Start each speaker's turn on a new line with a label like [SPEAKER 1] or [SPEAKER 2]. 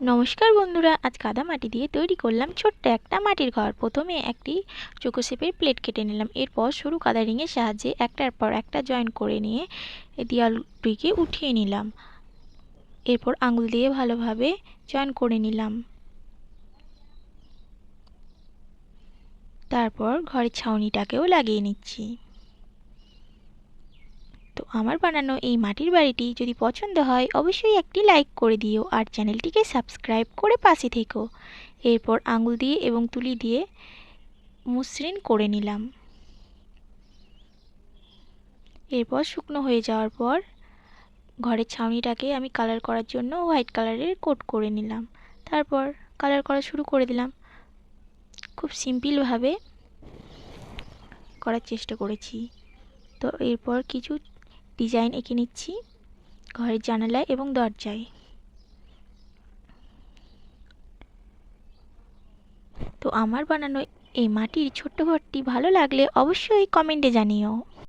[SPEAKER 1] নমস্কার বন্ধুরা, আজ কাদা মাটি দিয়ে তৈরি করলাম ছোট্ট একটা মাটির ঘর। প্রথমে একটি চৌকো শেপের প্লেট কেটে নিলাম। এরপর সরু কাদা রিংয়ের সাহায্যে একটার পর একটা জয়েন করে নিয়ে দেয়ালটিকে উঠিয়ে নিলাম। এরপর আঙুল দিয়ে ভালোভাবে জয়েন করে নিলাম। তারপর ঘরের ছাউনিটাকেও লাগিয়ে নিচ্ছি। তো আমার বানানো এই মাটির বাড়িটি যদি পছন্দ হয় অবশ্যই একটি লাইক করে দিও আর চ্যানেলটিকে সাবস্ক্রাইব করে পাশে থেকো। এরপর আঙুল দিয়ে এবং তুলি দিয়ে মসৃণ করে নিলাম। এরপর শুকনো হয়ে যাওয়ার পর ঘরের ছাউনিটাকে আমি কালার করার জন্য হোয়াইট কালারের কোট করে নিলাম। তারপর কালার করা শুরু করে দিলাম। খুব সিম্পলভাবে করার চেষ্টা করেছি। তো এরপর কিছু ডিজাইন এঁকে নিচ্ছি ঘরের জানালায় এবং দরজায়। তো আমার বানানো এই মাটির ছোট্ট ঘরটি ভালো লাগলে অবশ্যই কমেন্টে জানিও।